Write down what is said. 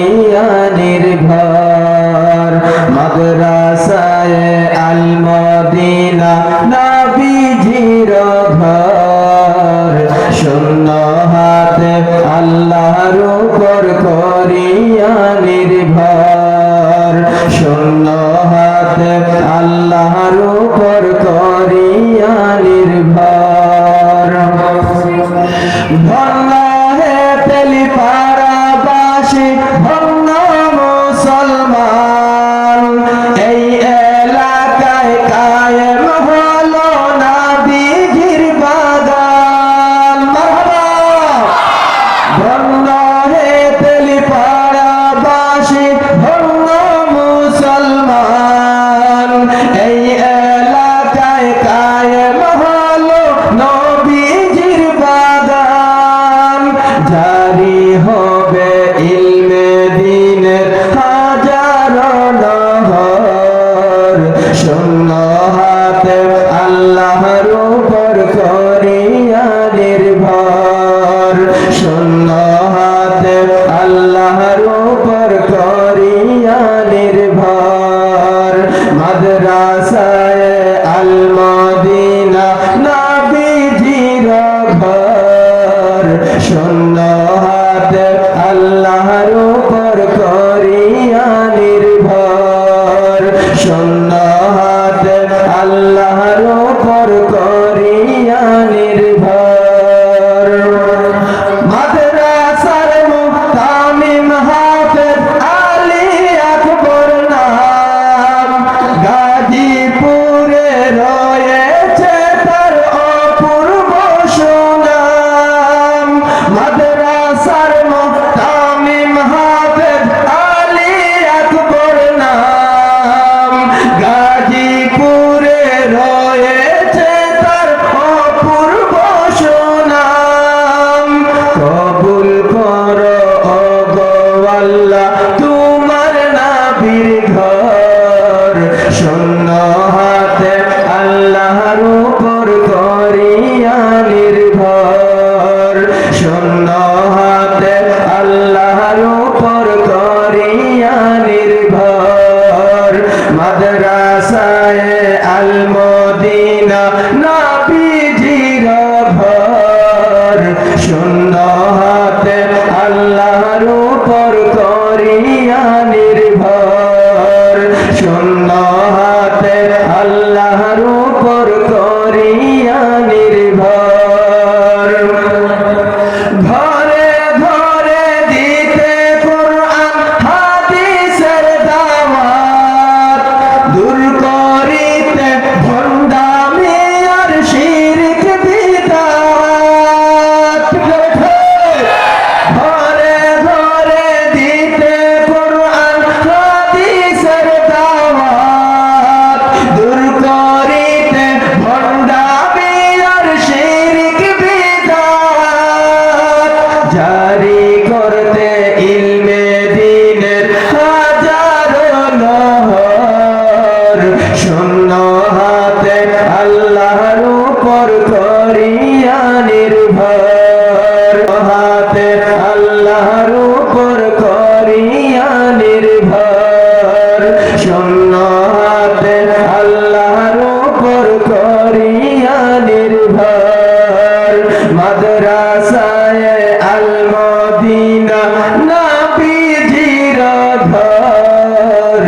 করিয়া নির্ভর মাদ্রাসায়ে আল মদিনা নবীজির ঘর শূন্য হাতে আল্লাহর উপর করিয়া নির্ভর শূন্য হাতে আল্লাহর উপর করিয়া নির্ভর ধন্য হে তেলিপাড়াবাসী ধন্য মুসলমান এই এলাকায় কায়েম হলো নবীজির বাগান ধন্য হে তেলিপাড়াবাসী ধন্য মুসলমান এই এলাকায় কায়েম হলো নবীজির বাগান জারি হবে ইলমে দ্বীনের হাজারো নহর শূন্য হাতে আল্লাহর উপর করিয়া নির্ভর শূন্য হাতে আল্লাহর উপর করিয়া নির্ভর মাদ্রাসায়ে আল মদিনা নবীজির ঘর শূন্য হাতে আল্লাহর উপর করিয়া নির্ভর শূন্য হাতে আল্লাহর উপর করিয়া নির্ভর মাদ্রাসার মুহতামিম হাফেজ আলী আকবর নাম গাজীপুরে রয়েছে তার অপূর্ব সুনাম মাদ্রাসার মুহতামিম হাফেজ আলী আকবর নাম গাজীপুরে রয়েছে তার অপূর্ব সুনাম কবুল করো ওগো আল্লাহ তোমার নবীর ঘর শূন্য হাতে আল্লাহর উপর করিয়া নির্ভর শূন্য হাতে আল্লাহর উপর করিয়া নির্ভর মাদ্রাসায়ে আল মদিনা নবীজির ঘর শূন্য হাতে আল্লাহর উপর করিয়া নির্ভর শূন্য হাতে আল্লাহর উপর করিয়া নির্ভর ঘরে ঘরে দিতে কুরআন হাদিসের দাওয়াত দূর করিতে ভণ্ডামি আর শিরক বিদআত ঘরে ঘরে দিতে কুরআন হাদিসের দাওয়াত দূর করিতে ভণ্ডামি আর শিরক বিদআত জারি করতে ইলমে দ্বীনের হাজারো নহর শূন্য হাতে আল্লাহর উপর করিয়া নির্ভর হাতে আল্লাহর উপর করিয়া নির্ভর শূন্য হাতে আল্লাহর উপর করিয়া নির্ভর মাদ্রাসায়ে আল মদিনা নবীজির ঘর